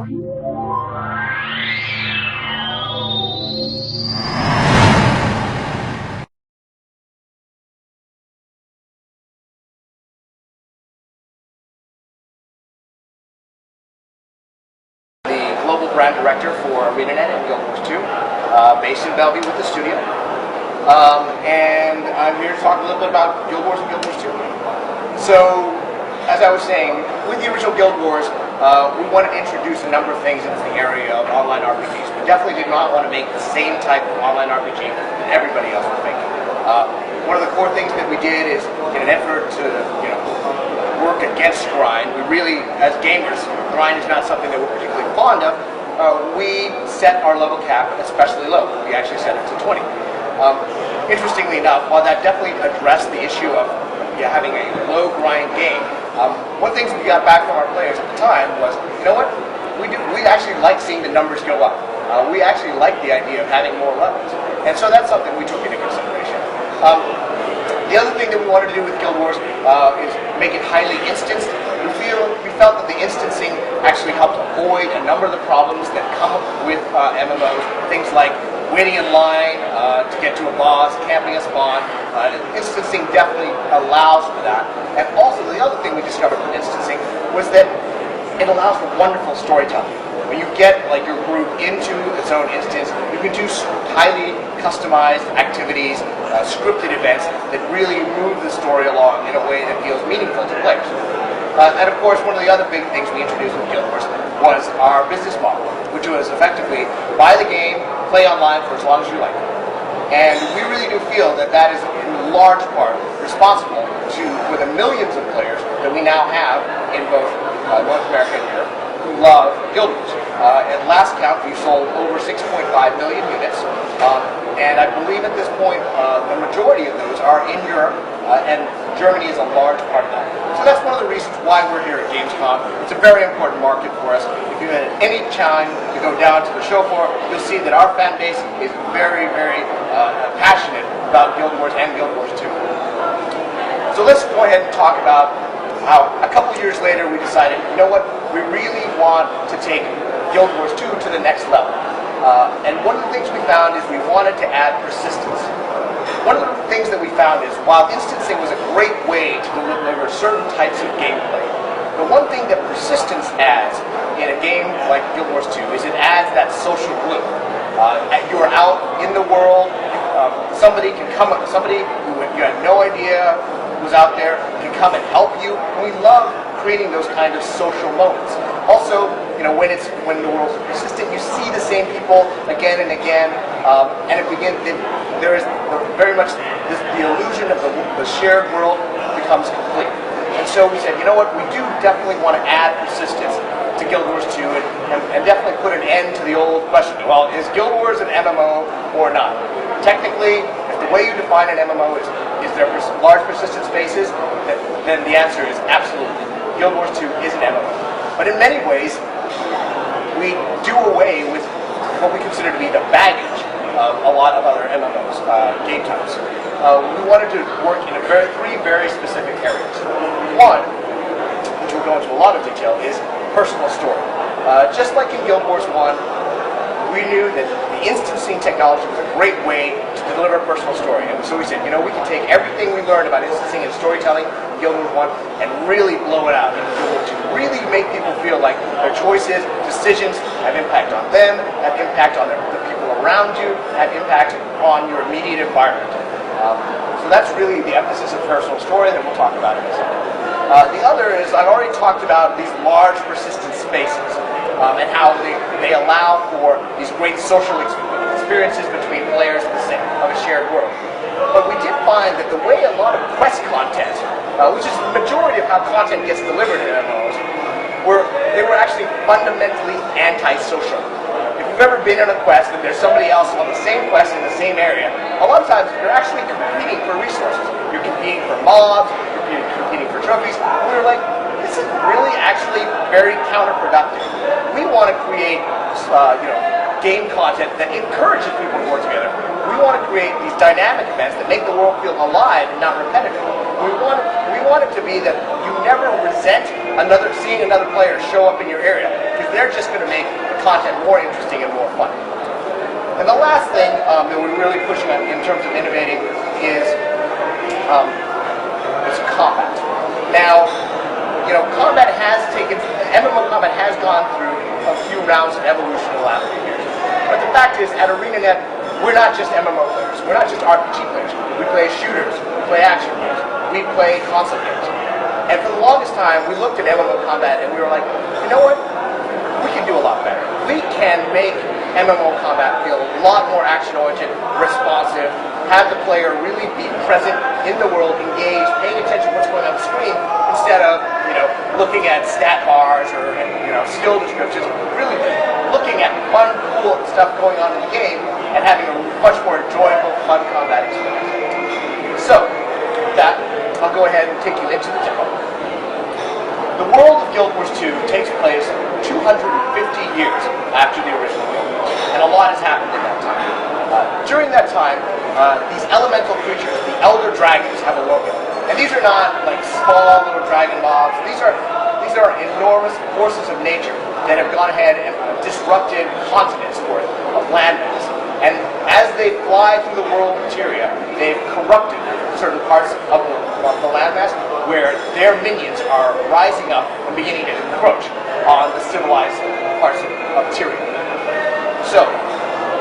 Global brand director for ArenaNet and Guild Wars 2, based in Bellevue with the studio. And I'm here to talk a little bit about Guild Wars and Guild Wars 2. So, as I was saying, with the original Guild Wars, we wanted to introduce a number of things into the area of online RPGs. We definitely did not want to make the same type of online RPG that everybody else was making. One of the core things that we did is, in an effort to, work against grind, we really, as gamers, grind is not something that we're particularly fond of. We set our level cap especially low. We actually set it to 20. Interestingly enough, while that definitely addressed the issue of having a low grind game, one of the things we got back from our players at the time was, you know what, we actually like seeing the numbers go up. We actually like the idea of having more levels. And so that's something we took into consideration. The other thing that we wanted to do with Guild Wars is make it highly instanced. We felt that the instancing actually helped avoid a number of the problems that come with MMOs. Things like waiting in line to get to a boss, camping a spawn. Instancing definitely allows for that. And also the other thing we discovered with instancing was that it allows for wonderful storytelling. When you get your group into its own instance, you can do highly customized activities, scripted events that really move the story along in a way that feels meaningful to players. And of course, one of the other big things we introduced with Guild Wars was our business model, which was effectively buy the game, play online for as long as you like it. And we really do feel that that is in large part responsible for the millions of players that we now have in both North America and Europe who love Guild Wars. At last count, we sold over 6.5 million units, and I believe at this point the majority of those are in Europe, and Germany is a large part of that. So that's one of the reasons why we're here at Gamescom. It's a very important market for us. If you had any time to go down to the show floor, you'll see that our fan base is very, very passionate about Guild Wars and Guild Wars 2. So let's go ahead and talk about how a couple years later we decided, you know what, we really want to take Guild Wars 2 to the next level. And one of the things we found is we wanted to add persistence. One of the things that we found is while instancing was a great way to deliver certain types of gameplay, the one thing that persistence adds in a game like Guild Wars 2 is it adds that social glue. You're out in the world, somebody who you had no idea who's out there can come and help you. And we love creating those kind of social moments. Also, when the world's persistent, you see the same people again and again, and there is very much the illusion of the shared world becomes complete. And so we said, you know what, we do definitely want to add persistence to Guild Wars 2 and definitely put an end to the old question, well, is Guild Wars an MMO or not? Technically, if the way you define an MMO is there large persistent spaces, then the answer is absolutely. Guild Wars 2 is an MMO. But in many ways, we do away with what we consider to be the baggage of a lot of other MMOs, game types. We wanted to work in three very specific areas. One, which we'll go into a lot of detail, is personal story. Just like in Guild Wars 1, we knew that the instancing technology was a great way to deliver a personal story. And so we said, we can take everything we learned about instancing and storytelling in Guild Wars 1 and really blow it out in Guild Wars 2. Really make people feel like their choices, decisions have impact on them, have impact on the people around you, have impact on your immediate environment. So that's really the emphasis of personal story that we'll talk about in a second. The other is, I've already talked about these large persistent spaces and how they allow for these great social experiences between players of a shared world. But we did find that the way a lot of quest content, which is the majority of how content gets delivered in MMOs, they were actually fundamentally anti-social. If you've ever been on a quest and there's somebody else on the same quest in the same area, a lot of times you're actually competing for resources. You're competing for mobs, you're competing for trophies, and we were like, this is really actually very counterproductive. We want to create game content that encourages people to work together. We want to create these dynamic events that make the world feel alive and not repetitive. We want it to be that you never resent seeing another player show up in your area, because they're just going to make the content more interesting and more fun. And the last thing that we're really pushing on in terms of innovating is combat. Now, combat has MMO combat has gone through a few rounds of evolution in the last few years. But the fact is, at ArenaNet, we're not just MMO players. We're not just RPG players. We play shooters. We play action games. We play console games. And for the longest time, we looked at MMO combat and we were like, you know what? We can do a lot better. We can make MMO combat feel a lot more action-oriented, responsive, have the player really be present in the world, engaged, paying attention to what's going on the screen, instead of looking at stat bars or skill descriptions. Really looking at fun, cool stuff going on in the game and having a much more enjoyable, fun combat experience. So, with that, I'll go ahead and take you into the demo. The world of Guild Wars 2 takes place 250 years after the original Guild Wars, and a lot has happened in that time. During that time, these elemental creatures, the Elder Dragons, have awoken. And these are not like small little dragon mobs. These are enormous forces of nature that have gone ahead and disrupted continents worth of landmass. And as they fly through the world of materia, they've corrupted certain parts of the landmass where their minions are rising up and beginning to encroach on the civilized parts of Tyria. So,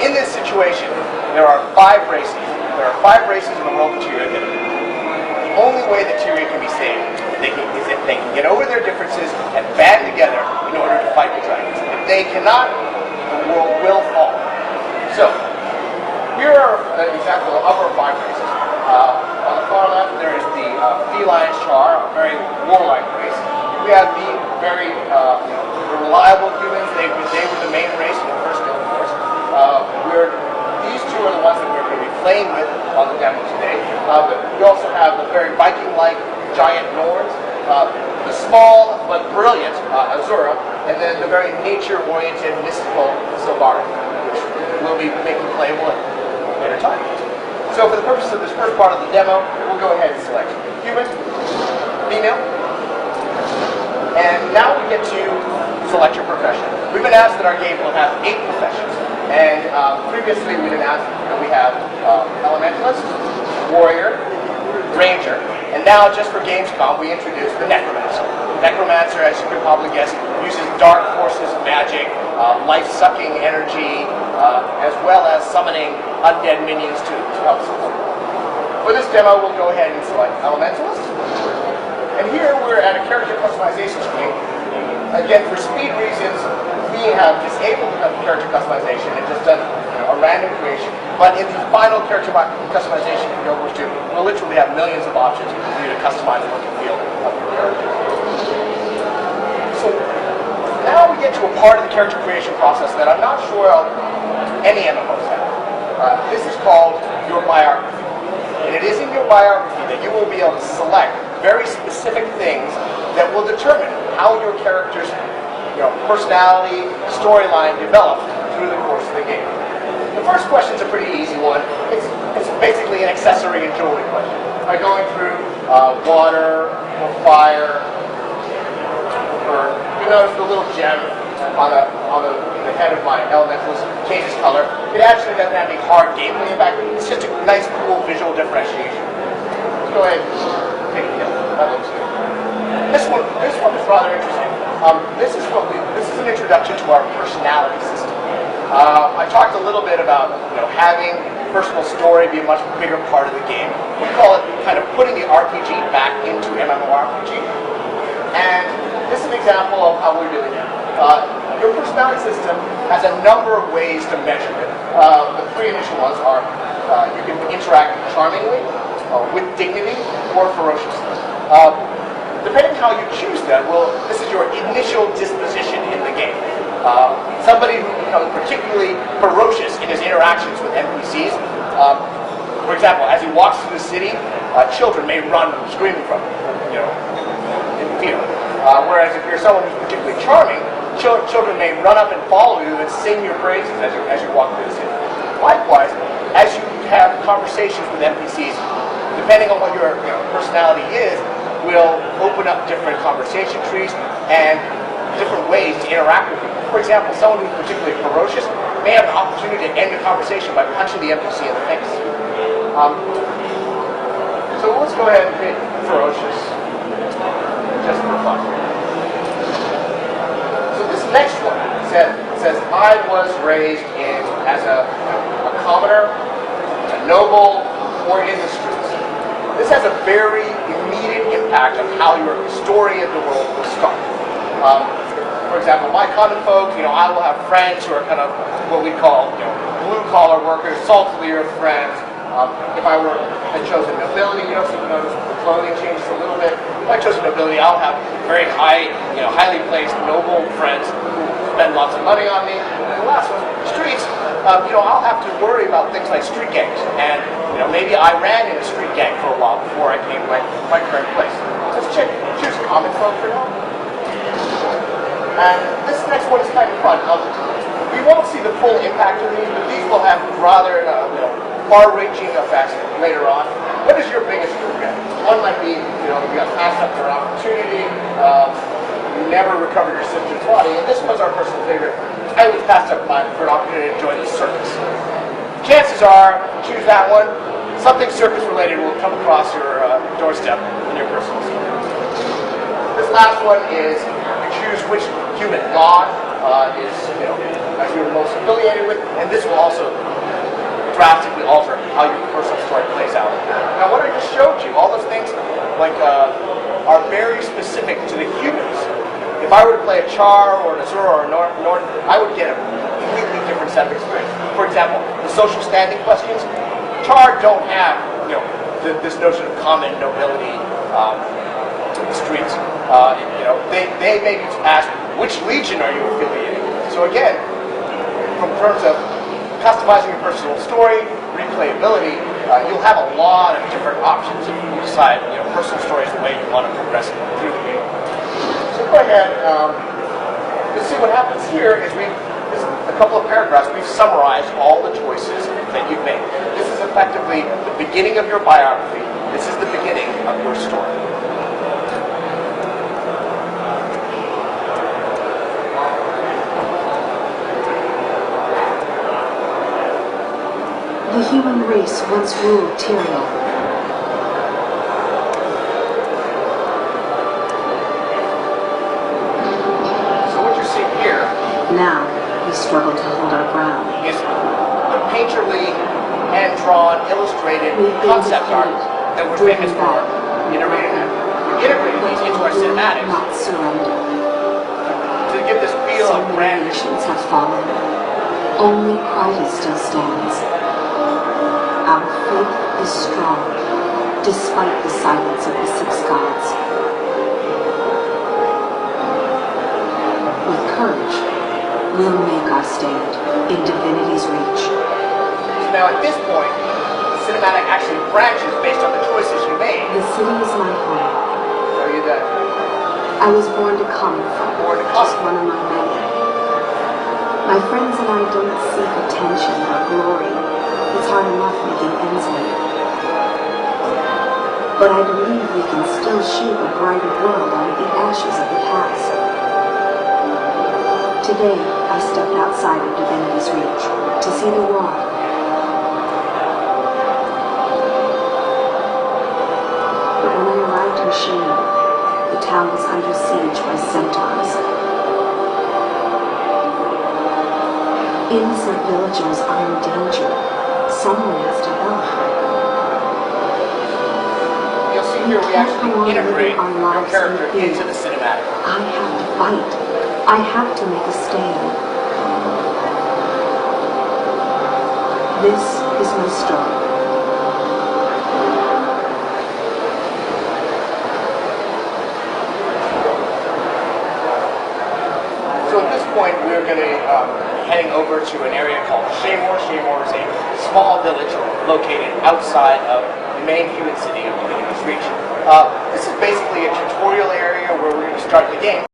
in this situation, there are 5 races. There are 5 races in the world of Tyria that the only way that Tyria can be saved is if they can get over their differences and band together in order to fight the dragons. If they cannot, the world will fall. So, here are an example of our 5 races. On the far left, there is the feline char, a very warlike race. We have the very reliable humans. They were the main race in the first Guild Wars. These two are the ones that we're going to be playing with on the demo today. But we also have the very Viking-like giant Norns, the small but brilliant Azura, and then the very nature-oriented mystical Silvari, which will be making playable at later time. So for the purpose of this first part of the demo, we'll go ahead and select human, female, and now we get to select your profession. We've been asked that our game will have 8 professions, and previously we've been asked that we have elementalist, warrior, ranger, and now just for Gamescom we introduced the necromancer. Necromancer, as you could probably guess, uses dark forces magic, life-sucking energy, as well as summoning undead minions to help support. For this demo, we'll go ahead and select Elementalist. And here we're at a character customization screen. Again, for speed reasons, we have disabled character customization and just done a random creation. But in the final character customization in Guild Wars 2, we'll literally have millions of options for you to customize the look and feel of your character. So now we get to a part of the character creation process that I'm not sure any MMOs have. This is called your biography. And it is in your biography that you will be able to select very specific things that will determine how your character's personality, storyline develop through the course of the game. The first question is a pretty easy one. It's basically an accessory and jewelry question. By going through water, fire, or you notice the little gem on the head of my elementalist changes color. It actually doesn't have any hard gameplay impact. It's just a nice, cool visual differentiation. Let's go ahead and take a look. That looks good. This one is rather interesting. This is an introduction to our personality system. I talked a little bit about having personal story be a much bigger part of the game. We call it kind of putting the RPG back into MMORPG. And this is an example of how we're doing it. Your personality system has a number of ways to measure it. The 3 initial ones are you can interact charmingly, with dignity, or ferociously. Depending how you choose them, this is your initial disposition in the game. Somebody who becomes particularly ferocious in his interactions with NPCs. For example, as he walks through the city, children may run screaming from him, in fear. Whereas if you're someone who's particularly charming, children may run up and follow you and sing your praises as you walk through the city. Likewise, as you have conversations with NPCs, depending on what your personality is, will open up different conversation trees and different ways to interact with you. For example, someone who's particularly ferocious may have the opportunity to end a conversation by punching the NPC in the face. So let's go ahead and hit ferocious, just for fun. So this next one says I was raised as a commoner, a noble, or in the streets. This has a very immediate impact on how your story of the world will start. For example, my common folk, I will have friends who are kind of what we call, blue-collar workers, salty earth friends. If I had chosen nobility, so you notice the clothing changes a little bit. If I chose nobility, I'll have very highly placed, noble friends who spend lots of money on me. And the last one, streets. I'll have to worry about things like street gangs, and maybe I ran in a street gang for a while before I came to my current place. Let's choose common folk for now. And this next one is kind of fun. We won't see the full impact of these, but these will have rather far-reaching effects later on. What is your biggest regret? One might be, you got passed up for an opportunity, you never recovered your sister's body, and this was our personal favorite. I was passed up for an opportunity to join the circus. Chances are, choose that one, something circus-related will come across your doorstep in your personal story. This last one is you choose which human god is, as you're most affiliated with, and this will also drastically alter how your personal story plays out. Now, what I just showed you, all those things, are very specific to the humans. If I were to play a Char or an Azura or a Nord, I would get a completely different set of experience. For example, the social standing questions, Char don't have, this notion of common nobility in the streets. They may be asked, which legion are you affiliated with? So again, from terms of customizing your personal story, replayability, you'll have a lot of different options if you decide, personal story is the way you want to progress through the game. So go ahead, let's see what happens here is this is a couple of paragraphs, we've summarized all the choices that you've made. This is effectively the beginning of your biography. This is the beginning of your story. The human race once ruled Tyria. So what you see here Now we struggle to hold our ground. is the painterly, hand-drawn, illustrated concept art that we're famous for integrating these into our cinematics Not surrender. to give this feel of Some grandeur. nations have fallen. Only Chrys still stands. Our faith is strong, despite the silence of the six gods. With courage, we'll make our stand in divinity's reach. So now at this point, the cinematic actually branches based on the choices you made. The city is my home. Show you that. I was born to come from, Born to just come. one among many. My friends and I don't seek attention or glory. It's hard enough making ends meet. But I believe we can still shape a brighter world out of the ashes of the past. Today, I stepped outside of divinity's reach to see the world. But when I arrived in Shane, the town was under siege by centaurs. Innocent villagers are in danger. Someone has to help. You'll see here we actually integrate your character into the cinematic. I have to fight. I have to make a stand. This is my story. So at this point, we're going to heading over to an area called Shaymore. Shaymore is a small village located outside of the main human city of Divinity's Reach. This is basically a tutorial area where we're going to start the game.